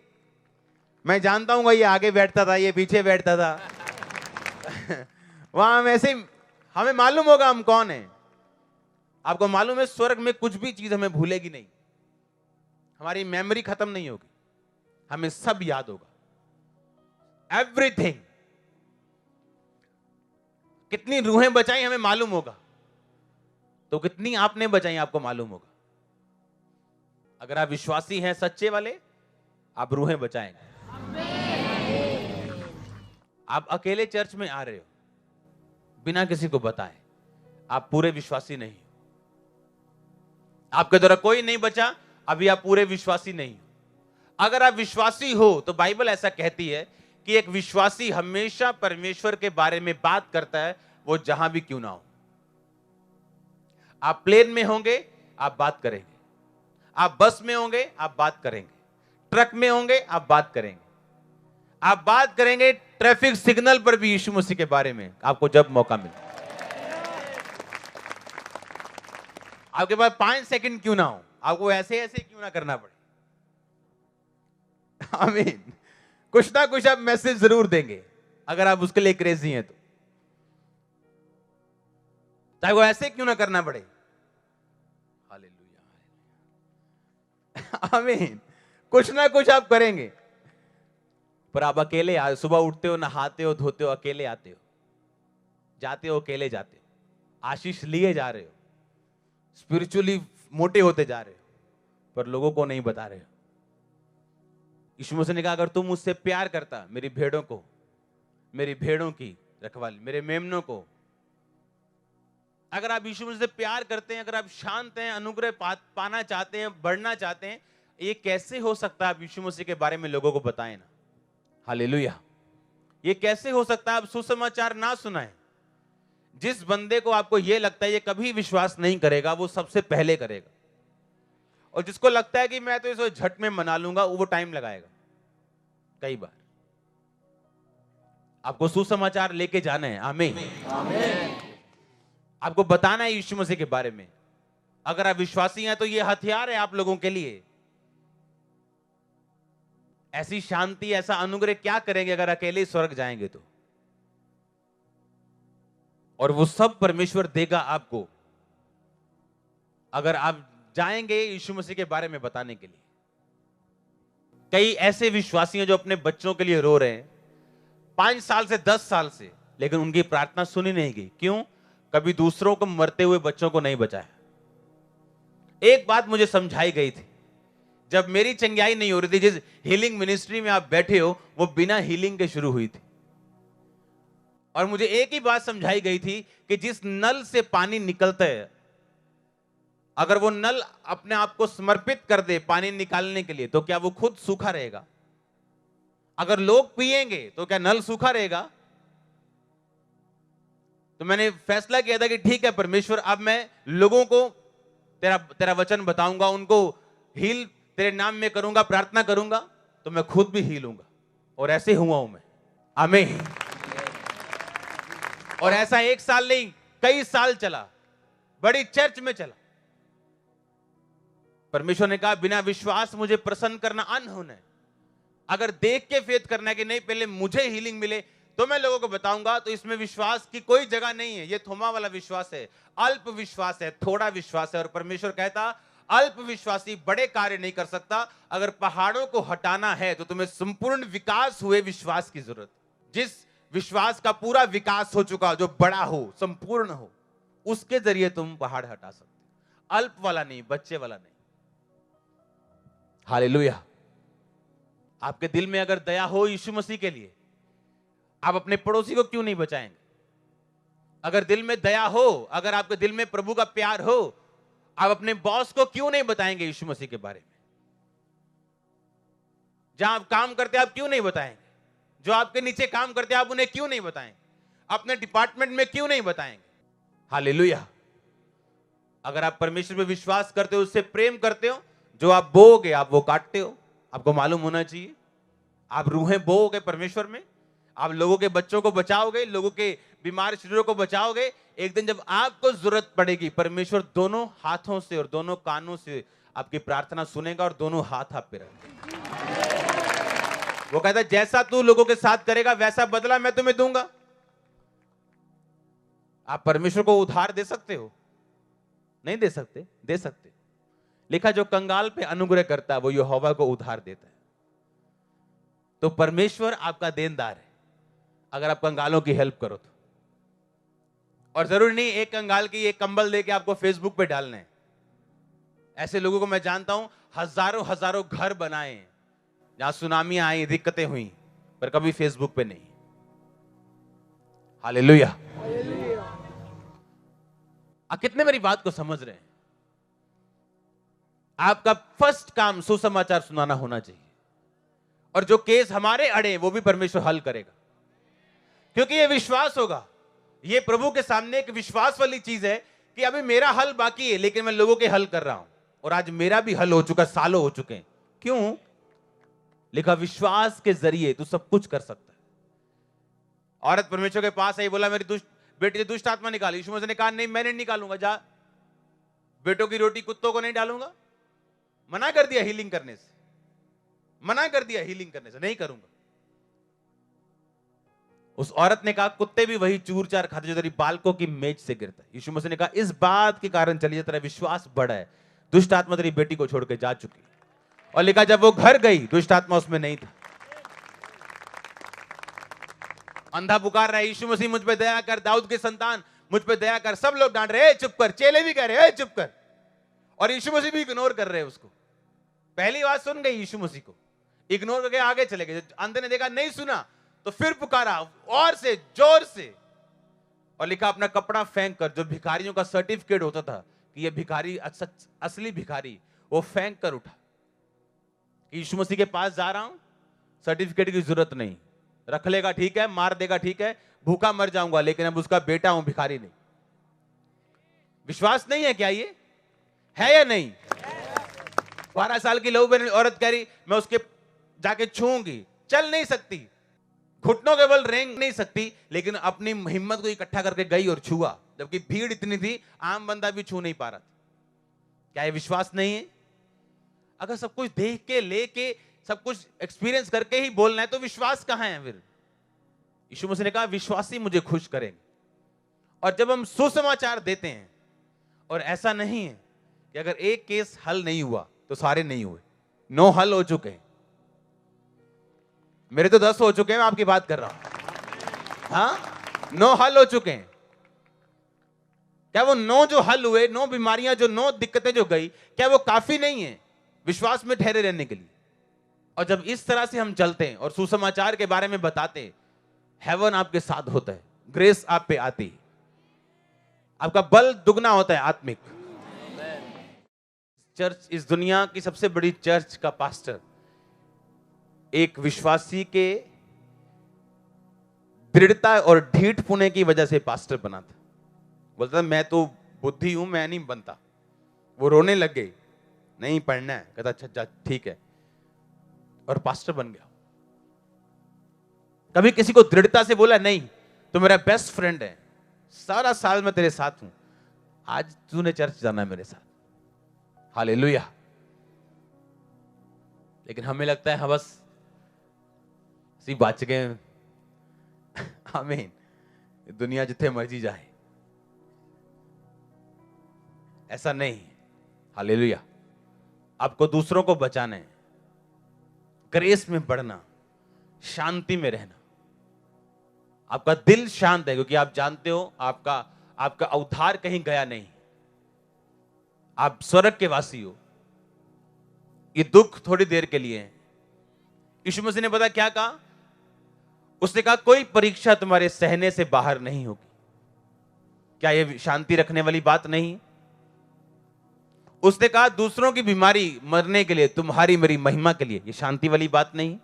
मैं जानता हूं ये आगे बैठता था, ये पीछे बैठता था वहां हम ऐसे, हमें मालूम होगा हम कौन हैं। आपको मालूम है स्वर्ग में कुछ भी चीज हमें भूलेगी नहीं, हमारी मेमोरी खत्म नहीं होगी, हमें सब याद होगा, एवरीथिंग। कितनी रूहें बचाई हमें मालूम होगा, तो कितनी आपने बचाई आपको मालूम होगा। अगर आप विश्वासी हैं सच्चे वाले, आप रूहें बचाएंगे। आप अकेले चर्च में आ रहे हो बिना किसी को बताए, आप पूरे विश्वासी नहीं हो। आपके द्वारा कोई नहीं बचा, अभी आप पूरे विश्वासी नहीं हो। अगर आप विश्वासी हो तो बाइबल ऐसा कहती है कि एक विश्वासी हमेशा परमेश्वर के बारे में बात करता है, वो जहां भी क्यों ना हो। आप प्लेन में होंगे आप बात करेंगे, आप बस में होंगे आप बात करेंगे, ट्रक में होंगे, आप बात करेंगे। आप बात करेंगे ट्रैफिक सिग्नल पर भी यीशु मसीह के बारे में, आपको जब मौका मिले। आपके पास 5 सेकंड क्यों ना हो, आपको ऐसे ऐसे क्यों ना करना पड़े। आमीन। कुछ ना कुछ आप मैसेज जरूर देंगे अगर आप उसके लिए क्रेजी हैं तो, चाहे वो ऐसे क्यों ना करना पड़े। हालेलुया। आमीन। कुछ ना कुछ आप करेंगे, पर आप अकेले सुबह उठते हो, नहाते हो, धोते हो, अकेले आते हो, जाते हो अकेले जाते हो, आशीष लिए जा रहे हो, स्पिरिचुअली मोटे होते जा रहे हो, पर लोगों को नहीं बता रहे हो। यीशु मसीह ने कहा अगर तुम मुझसे प्यार करता, मेरी भेड़ों को, मेरी भेड़ों की रखवाली, मेरे मेमनों को, अगर आप यीशु मसीह से प्यार करते हैं, अगर आप शांत हैं, अनुग्रह पाना चाहते हैं, बढ़ना चाहते हैं, ये कैसे हो सकता है आप यीशु मसीह के बारे में लोगों को बताएं ना। हालेलुया। ये कैसे हो सकता है आप सुसमाचार ना सुनाएं। जिस बंदे को आपको ये लगता है ये कभी विश्वास नहीं करेगा, वो सबसे पहले करेगा, और जिसको लगता है कि मैं तो इसे झट में मना लूंगा, वो टाइम लगाएगा। कई बार आपको सुसमाचार लेके जाना है। आमीन। आपको बताना है यीशु मसीह के बारे में। अगर आप विश्वासी हैं तो ये हथियार है आप लोगों के लिए। ऐसी शांति, ऐसा अनुग्रह क्या करेंगे अगर अकेले स्वर्ग जाएंगे तो, और वो सब परमेश्वर देगा आपको अगर आप जाएंगे यीशु मसीह के बारे में बताने के लिए। कई ऐसे विश्वासी हैं जो अपने बच्चों के लिए रो रहे हैं 5 साल से 10 साल से, लेकिन उनकी प्रार्थना सुनी नहीं गई। क्यों? कभी दूसरों को मरते हुए बच्चों को नहीं बचाया। एक बात मुझे समझाई गई थी, जब मेरी चंगाई नहीं हो रही थी, जिस हीलिंग मिनिस्ट्री में आप बैठे हो वो बिना हीलिंग के शुरू हुई थी, और मुझे एक ही बात समझाई गई थी कि जिस नल से पानी निकलता है, अगर वो नल अपने आप को समर्पित कर दे पानी निकालने के लिए, तो क्या वो खुद सूखा रहेगा? अगर लोग पिएंगे तो क्या नल सूखा रहेगा? तो मैंने फैसला किया था कि ठीक है परमेश्वर, अब मैं लोगों को तेरा वचन बताऊंगा, उनको हील तेरे नाम में करूंगा, प्रार्थना करूंगा, तो मैं खुद भी हील हूंगा। और ऐसे हुआ हूं मैं। आमीन। और ऐसा 1 साल नहीं, कई साल चला, बड़ी चर्च में चला। परमेश्वर ने कहा बिना विश्वास मुझे प्रसन्न करना अनहोन है। अगर देख के फेथ करना है कि नहीं पहले मुझे हीलिंग मिले तो मैं लोगों को बताऊंगा, तो इसमें विश्वास की कोई जगह नहीं है। ये थोमा वाला विश्वास है, अल्प विश्वास है, थोड़ा विश्वास है। और परमेश्वर कहता अल्प विश्वासी बड़े कार्य नहीं कर सकता। अगर पहाड़ों को हटाना है तो तुम्हें संपूर्ण विकास हुए विश्वास की जरूरत। जिस विश्वास का पूरा विकास हो चुका, जो बड़ा हो, संपूर्ण हो, उसके जरिए तुम पहाड़ हटा सकते। अल्प वाला नहीं, बच्चे वाला नहीं। हालेलुया। आपके दिल में अगर दया हो यीशु मसीह के लिए, आप अपने पड़ोसी को क्यों नहीं बचाएंगे? अगर दिल में दया हो, अगर आपके दिल में प्रभु का प्यार हो, आप अपने बॉस को क्यों नहीं बताएंगे यीशु मसीह के बारे में? जहां आप काम करते हैं आप क्यों नहीं बताएंगे? जो आपके नीचे काम करते हैं आप उन्हें क्यों नहीं बताएंगे? अपने डिपार्टमेंट में क्यों नहीं बताएंगे? हालेलुया। अगर आप परमेश्वर पे विश्वास करते हो, उससे प्रेम करते हो, जो आप बोओगे आप वो काटते हो। आपको मालूम होना चाहिए, आप रूहें बोओगे परमेश्वर में, आप लोगों के बच्चों को बचाओगे, लोगों के बीमार शरीरों को बचाओगे। एक दिन जब आपको जरूरत पड़ेगी, परमेश्वर दोनों हाथों से और दोनों कानों से आपकी प्रार्थना सुनेगा और दोनों हाथ आप पे रखेगा। वो कहता है जैसा तू लोगों के साथ करेगा वैसा बदला मैं तुम्हें दूंगा। आप परमेश्वर को उधार दे सकते हो? नहीं दे सकते? दे सकते। लिखा जो कंगाल पे अनुग्रह करता है वो यहोवा को उधार देता है। तो परमेश्वर आपका देनदार है अगर आप कंगालों की हेल्प करो तो। और जरूरी नहीं एक कंगाल की एक कंबल दे के आपको फेसबुक पे डालना है। ऐसे लोगों को मैं जानता हूं, हजारों हजारों घर बनाए जहां सुनामी आई, दिक्कतें हुई, पर कभी फेसबुक पे नहीं। हालेलुया। आप कितने मेरी बात को समझ रहे हैं? आपका फर्स्ट काम सुसमाचार सुनाना होना चाहिए, और जो केस हमारे अड़े वो भी परमेश्वर हल करेगा, क्योंकि ये विश्वास होगा। ये प्रभु के सामने एक विश्वास वाली चीज है कि अभी मेरा हल बाकी है, लेकिन मैं लोगों के हल कर रहा हूं, और आज मेरा भी हल हो चुका, सालों हो चुके हैं। क्यों? लिखा विश्वास के जरिए तू सब कुछ कर सकता है। औरत परमेश्वर के पास आई, बोला मेरी बेटी से दुष्ट आत्मा निकाली। यीशु मसीह ने कहा नहीं, मैं नहीं निकालूंगा, जा। बेटों की रोटी कुत्तों को नहीं डालूंगा। मना कर दिया हीलिंग करने से, मना कर दिया हीलिंग करने से, नहीं करूंगा। उस औरत ने कहा कुत्ते भी वही चूर चार खाते जो तेरी बालकों की मेज से गिरता है। यीशु मसीह ने कहा इस बात के कारण चलिए, तेरा विश्वास बड़ा है, दुष्ट आत्मा तेरी बेटी को छोड़ के जा चुकी। और लिखा जब वो घर गई दुष्ट आत्मा उसमें नहीं था। अंधा पुकार रहा है, यीशु मसीह मुझ पे दया कर, दाऊद के संतान मुझ पे दया कर। सब लोग डांट रहे चुप कर, चेले भी कह रहे चुप कर, और यीशु मसीह भी इग्नोर कर रहे हैं उसको। पहली बात सुन गई यीशु मसीह को, इग्नोर करके आगे चले गए। अंधे ने देखा नहीं सुना तो फिर पुकारा और से, जोर से, और लिखा अपना कपड़ा फेंक कर, जो भिखारियों का सर्टिफिकेट होता था कि ये भिखारी असली भिखारी, वो फेंक कर उठा। यीशु मसीह के पास जा रहा हूं, सर्टिफिकेट की जरूरत नहीं, रख लेगा ठीक है, मार देगा ठीक है, भूखा मर जाऊंगा, लेकिन अब उसका बेटा हूं, भिखारी नहीं। विश्वास नहीं है क्या? ये है या नहीं? 12 साल की लहू बहन औरत कह रही मैं उसके जाके छूंगी, चल नहीं सकती, घुटनों के बल रेंग नहीं सकती, लेकिन अपनी हिम्मत को इकट्ठा करके गई और छुआ, जबकि भीड़ इतनी थी आम बंदा भी छू नहीं पा रहा था। क्या ये विश्वास नहीं है? अगर सब कुछ देख के, लेके, सब कुछ एक्सपीरियंस करके ही बोलना है तो विश्वास कहां है फिर? यीशु मसीह ने कहा विश्वासी मुझे खुश करेंगे। और जब हम सुसमाचार देते हैं, और ऐसा नहीं है कि अगर एक केस हल नहीं हुआ तो सारे नहीं हुए, 9 हल हो चुके हैं। मेरे तो 10 हो चुके हैं, मैं आपकी बात कर रहा हूं। हाँ, 9 हल हो चुके हैं। क्या वो 9 जो हल हुए, 9 बीमारियां जो, 9 दिक्कतें जो गई, क्या वो काफी नहीं है विश्वास में ठहरे रहने के लिए? और जब इस तरह से हम चलते हैं और सुसमाचार के बारे में बताते हैं, हेवन आपके साथ होता है, ग्रेस आप पे आती है, आपका बल दुगना होता है आत्मिक। चर्च, इस दुनिया की सबसे बड़ी चर्च का पास्टर एक विश्वासी के दृढ़ता और ढीठ पुणे की वजह से पास्टर बना था। बोलता था मैं तो बुद्धि हूं, मैं नहीं बनता। वो रोने लग गई, नहीं पढ़ना है। कहता अच्छा ठीक है, और पास्टर बन गया। कभी किसी को दृढ़ता से बोला नहीं तो मेरा बेस्ट फ्रेंड है, सारा साल मैं तेरे साथ हूं, आज तूने चर्च जाना है मेरे साथ। हालेलुया। लेकिन हमें लगता है हम बस सी बच गए, आमीन, दुनिया जिथे मर्जी जाए। ऐसा नहीं। हालेलुया। आपको दूसरों को बचाना है, ग्रेस में बढ़ना, शांति में रहना। आपका दिल शांत है क्योंकि आप जानते हो आपका उद्धार कहीं गया नहीं, आप स्वर्ग के वासी हो। ये दुख थोड़ी देर के लिए है। यीशु मसीह ने पता क्या कहा? उसने कहा कोई परीक्षा तुम्हारे सहने से बाहर नहीं होगी। क्या यह शांति रखने वाली बात नहीं? उसने कहा दूसरों की बीमारी मरने के लिए, तुम्हारी मेरी महिमा के लिए। यह शांति वाली बात नहीं?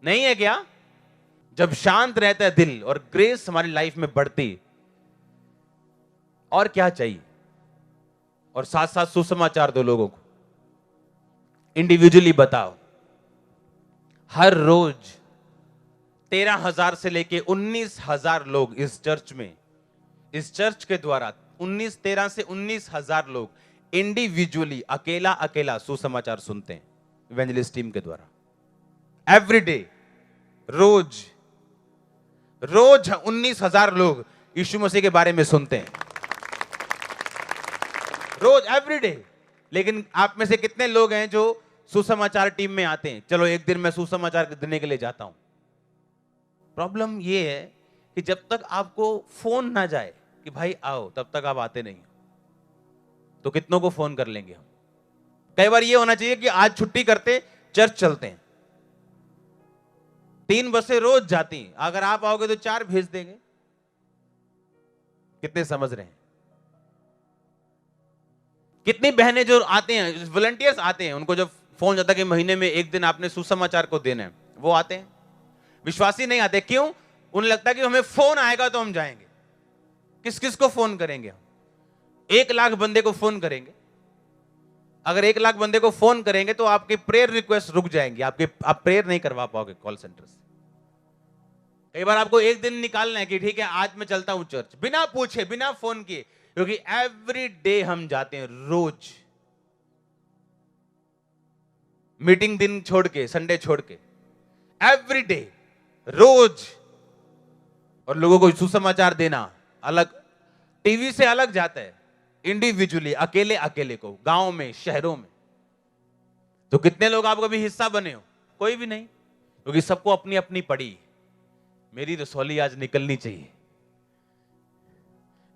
नहीं है क्या? जब शांत रहता है दिल और ग्रेस हमारी लाइफ में बढ़ती, और क्या चाहिए? और साथ साथ सुसमाचार दो लोगों को, इंडिविजुअली बताओ। हर रोज 13,000 से लेके 19,000 लोग इस चर्च में, इस चर्च के द्वारा 13 से 19,000 लोग इंडिविजुअली, अकेला अकेला सुसमाचार सुनते हैं इवेंजलिस्ट टीम के द्वारा। एवरी डे, रोज 19,000 लोग यीशु मसीह के बारे में सुनते हैं, रोज, एवरी डे। लेकिन आप में से कितने लोग हैं जो सुसमाचार टीम में आते हैं? चलो एक दिन मैं सुसमाचार देने के लिए जाता हूं। प्रॉब्लम यह है कि जब तक आपको फोन ना जाए कि भाई आओ, तब तक आप आते नहीं। तो कितनों को फोन कर लेंगे हम? कई बार यह होना चाहिए कि आज छुट्टी करते, चर्च चलते हैं। 3 बसें रोज जाती हैं, अगर आप आओगे तो 4 भेज देंगे। कितने समझ रहे हैं? कितनी बहनें जो आते हैं, वॉलंटियर्स आते हैं, उनको जब फोन जाता है कि महीने में एक दिन आपने सुसमाचार को देना है, वो आते हैं। विश्वासी नहीं आते। क्यों? उन्हें लगता है कि हमें फोन आएगा तो हम जाएंगे। किस किस को फोन करेंगे हम? 1 लाख बंदे को फोन करेंगे? अगर 1 लाख बंदे को फोन करेंगे तो आपकी प्रेयर रिक्वेस्ट रुक जाएंगी, आप प्रेयर नहीं करवा पाओगे कॉल सेंटर से। कई बार आपको एक दिन निकालना है कि ठीक है आज मैं चलता हूं चर्च, बिना पूछे बिना फोन किए, क्योंकि एवरी डे हम जाते हैं, रोज मीटिंग दिन छोड़ के, संडे छोड़ के, एवरी डे रोज। और लोगों को सुसमाचार देना अलग, टीवी से अलग जाता है, इंडिविजुअली, अकेले अकेले को, गांव में, शहरों में। तो कितने लोग आप कभी हिस्सा बने हो? कोई भी नहीं, क्योंकि सबको अपनी अपनी पड़ी। मेरी रसौली आज निकलनी चाहिए,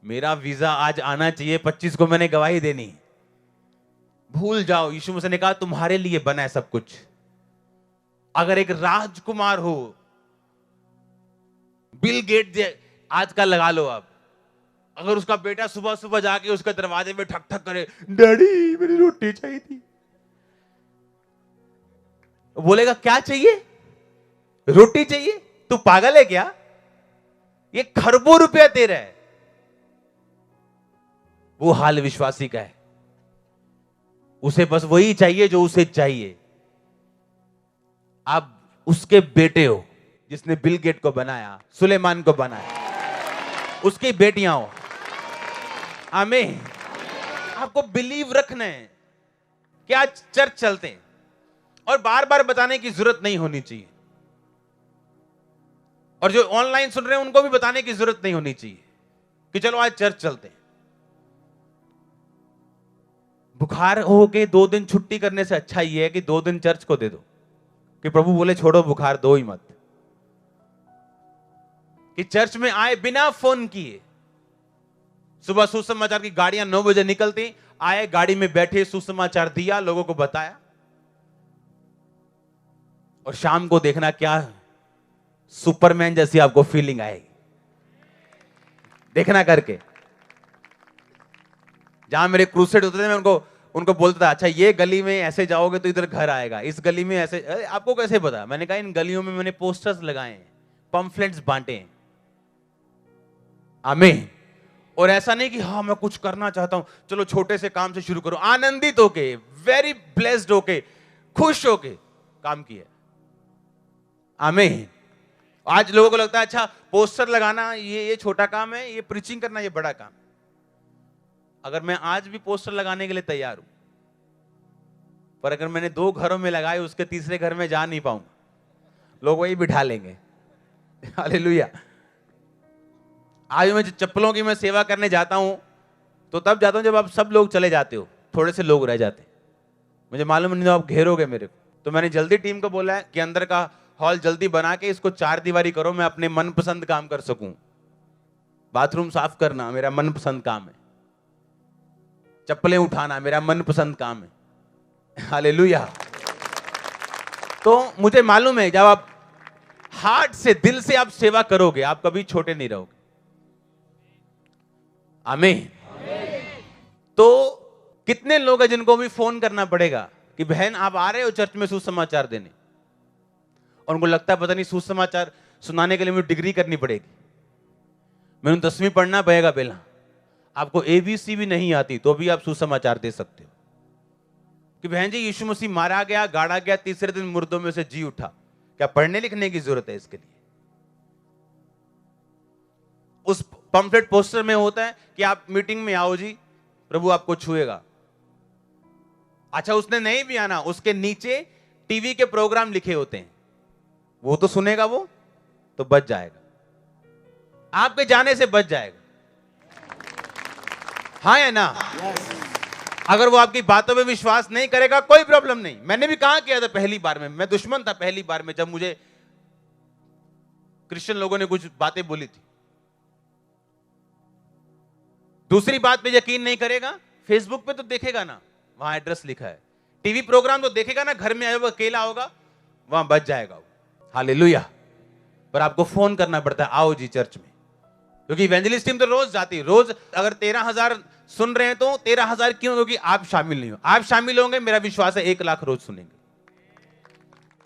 मेरा वीजा आज आना चाहिए, 25 को मैंने गवाही देनी। भूल जाओ, यीशु मसीह ने कहा तुम्हारे लिए बना है सब कुछ। अगर एक राजकुमार हो, बिल गेट आज का लगा लो आप, अगर उसका बेटा सुबह सुबह जाके उसके दरवाजे में ठक ठक करे, डैडी मेरी रोटी चाहिए थी, बोलेगा क्या चाहिए? रोटी चाहिए? तू पागल है क्या? ये खरबों रुपया दे रहा है। वो हाल विश्वासी का है, उसे बस वही चाहिए जो उसे चाहिए। आप उसके बेटे हो जिसने बिल गेट को बनाया, सुलेमान को बनाया, उसकी बेटियां हो। आमीन। आपको बिलीव रखना है कि आज चर्च चलते हैं, और बार बार बताने की जरूरत नहीं होनी चाहिए। और जो ऑनलाइन सुन रहे हैं उनको भी बताने की जरूरत नहीं होनी चाहिए कि चलो आज चर्च चलते हैं। बुखार हो के 2 दिन छुट्टी करने से अच्छा ये है कि 2 दिन चर्च को दे दो, कि प्रभु बोले छोड़ो बुखार, दो ही मत। कि चर्च में आए बिना फोन किए, सुबह सुसमाचार की गाड़ियां 9 बजे निकलती, आए गाड़ी में बैठे, सुसमाचार दिया, लोगों को बताया, और शाम को देखना क्या सुपरमैन जैसी आपको फीलिंग आएगी। देखना करके। जहां मेरे क्रूसेड होते थे, मैं उनको बोलता था, अच्छा ये गली में ऐसे जाओगे तो इधर घर आएगा, इस गली में ऐसे। आपको कैसे पता? मैंने कहा इन गलियों में मैंने पोस्टर्स लगाए हैं, पंफलेट्स बांटे हैं। आमीन। और ऐसा नहीं कि हाँ मैं कुछ करना चाहता हूं, चलो छोटे से काम से शुरू करो। आनंदित होके, वेरी ब्लेस्ड होके, खुश होके काम किया। आमीन। आज लोगों को लगता है अच्छा पोस्टर लगाना ये छोटा काम है, ये प्रीचिंग करना ये बड़ा काम। अगर मैं आज भी पोस्टर लगाने के लिए तैयार हूं, पर अगर मैंने 2 घरों में लगाए, उसके तीसरे घर में जा नहीं पाऊंगा, लोग वही बिठा लेंगे। हालेलुया। आज मैं चप्पलों की मैं सेवा करने जाता हूं, तो तब जाता हूं जब आप सब लोग चले जाते हो, थोड़े से लोग रह जाते। मुझे मालूम नहीं आप घेरोगे मेरे को, तो मैंने जल्दी टीम को बोला है कि अंदर का हॉल जल्दी बना के इसको 4 दीवारी करो, मैं अपने मनपसंद काम कर सकूं। बाथरूम साफ करना मेरा मनपसंद काम है, चप्पलें उठाना मेरा मनपसंद काम है। हालेलुया। तो मुझे मालूम है जब आप हार्ट से, दिल से आप सेवा करोगे, आप कभी छोटे नहीं रहोगे। आमीन। तो कितने लोग हैं जिनको भी फोन करना पड़ेगा कि बहन आप आ रहे हो चर्च में सुसमाचार देने, और उनको लगता है पता नहीं सुसमाचार सुनाने के लिए मुझे डिग्री करनी पड़ेगी, मैंने 10वीं पढ़ना पड़ेगा पहला। आपको ABC भी नहीं आती तो भी आप सुसमाचार दे सकते हो कि बहन जी यीशु मसीह मारा गया, गाड़ा गया, तीसरे दिन मुर्दों में से जी उठा। क्या पढ़ने लिखने की जरूरत है इसके लिए? उस पंफलेट पोस्टर में होता है कि आप मीटिंग में आओ जी, प्रभु आपको छुएगा। अच्छा उसने नहीं भी आना, उसके नीचे टीवी के प्रोग्राम लिखे होते हैं, वो तो सुनेगा, वो तो बच जाएगा, आपके जाने से बच जाएगा। हाँ या ना? अगर वो आपकी बातों में विश्वास नहीं करेगा कोई प्रॉब्लम नहीं। मैंने भी कहा किया था पहली बार में, मैं दुश्मन था पहली बार में, जब मुझे क्रिश्चियन लोगों ने कुछ बातें बोली थी। दूसरी बात पे यकीन नहीं करेगा, फेसबुक पे तो देखेगा ना, वहां एड्रेस लिखा है। टीवी प्रोग्राम तो देखेगा ना, घर में आया वो अकेला होगा, वहां बच जाएगा वो। हालेलुया। पर आपको फोन करना पड़ता है, आओ जी चर्च में, क्योंकि इवेंजलिस्ट टीम तो रोज जाती है। रोज अगर 13,000 सुन रहे हैं तो 13,000 क्यों? क्योंकि आप शामिल नहीं हो। आप शामिल होंगे, मेरा विश्वास है 1 लाख रोज सुनेंगे,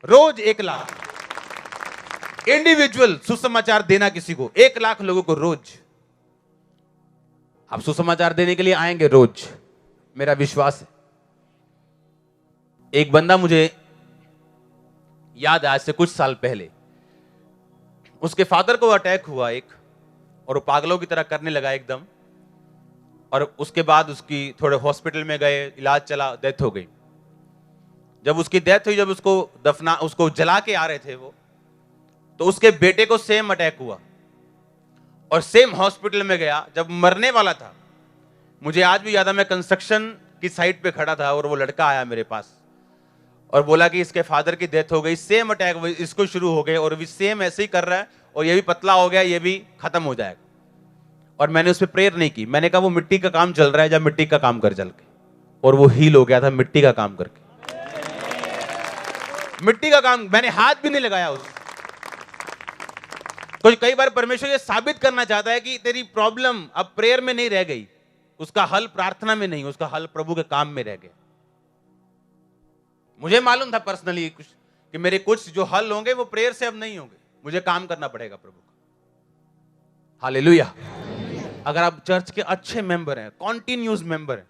रोज 1 लाख इंडिविजुअल सुसमाचार देना किसी को, 1 लाख लोगों को रोज आप सुसमाचार देने के लिए आएंगे रोज, मेरा विश्वास है। एक बंदा मुझे याद है, आज से कुछ साल पहले उसके फादर को अटैक हुआ एक, और वो पागलों की तरह करने लगा एकदम। और उसके बाद उसकी थोड़े हॉस्पिटल में गए, इलाज चला, डेथ हो गई। जब उसकी डेथ हुई, जब उसको जला के आ रहे थे वो, तो उसके बेटे को सेम अटैक हुआ और सेम हॉस्पिटल में गया। जब मरने वाला था, मुझे आज भी याद है, मैं कंस्ट्रक्शन की साइट पे खड़ा था और वो लड़का आया मेरे पास और बोला कि इसके फादर की डेथ हो गई, सेम अटैक इसको शुरू हो गए और भी सेम ऐसे ही कर रहा है, और ये भी पतला हो गया, ये भी खत्म हो जाएगा। और मैंने उस पर प्रेयर नहीं की। मैंने कहा वो मिट्टी का काम चल रहा है, जब मिट्टी का काम कर चल के, और वो हील हो गया था मिट्टी का काम करके। मिट्टी का काम, मैंने हाथ भी नहीं लगाया उस। तो कई बार परमेश्वर ये साबित करना चाहता है कि तेरी प्रॉब्लम अब प्रेयर में नहीं रह गई, उसका हल प्रार्थना में नहीं, उसका हल प्रभु के काम में रह गया। मुझे मालूम था पर्सनली कुछ कि मेरे कुछ जो हल होंगे वो प्रेयर से अब नहीं होंगे, मुझे काम करना पड़ेगा प्रभु का। हालेलुया। अगर आप चर्च के अच्छे मेंबर हैं, कॉन्टिन्यूस मेंबर हैं,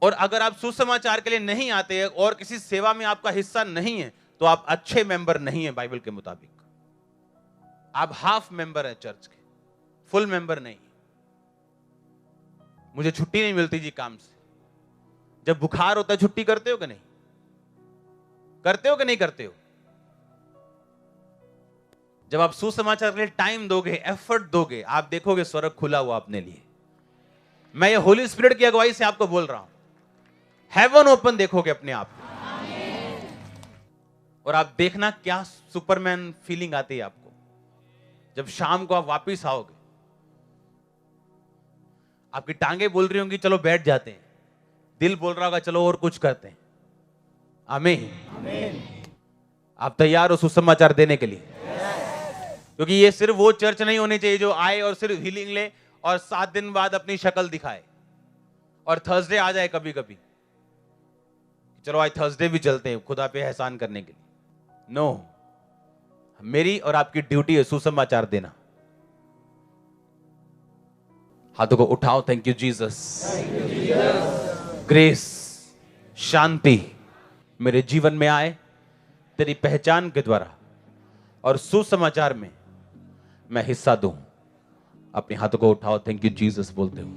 और अगर आप सुसमाचार के लिए नहीं आते हैं और किसी सेवा में आपका हिस्सा नहीं है, तो आप अच्छे मेंबर नहीं है बाइबल के मुताबिक। आप हाफ मेंबर हैं चर्च के, फुल मेंबर नहीं। मुझे छुट्टी नहीं मिलती जी काम से। जब बुखार होता है छुट्टी करते हो कि नहीं? करते हो कि नहीं करते हो? जब आप सुसमाचार के लिए टाइम दोगे, एफर्ट दोगे, आप देखोगे स्वर्ग खुला हुआ अपने लिए। मैं ये होली स्पिरिट की अगुवाई से आपको बोल रहा हूं, हेवन ओपन देखोगे अपने आप। और आप देखना क्या सुपरमैन फीलिंग आती है आपको जब शाम को आप वापिस आओगे। आपकी टांगे बोल रही होंगी चलो बैठ जाते हैं, दिल बोल रहा होगा चलो और कुछ करते हैं। आमीन। आप तैयार हो सुसमाचार देने के लिए? क्योंकि ये सिर्फ वो चर्च नहीं होनी चाहिए जो आए और सिर्फ हीलिंग ले और 7 दिन बाद अपनी शक्ल दिखाए और थर्सडे आ जाए कभी कभी, चलो आज थर्सडे भी चलते हैं खुदा पे एहसान करने के लिए। नो, मेरी और आपकी ड्यूटी है सुसमाचार देना। हाथों को उठाओ। Thank you Jesus. ग्रेस, शांति मेरे जीवन में आए तेरी पहचान के द्वारा, और सुसमाचार में मैं हिस्सा दूं। अपने हाथों को उठाओ। थैंक यू जीसस बोलते हो।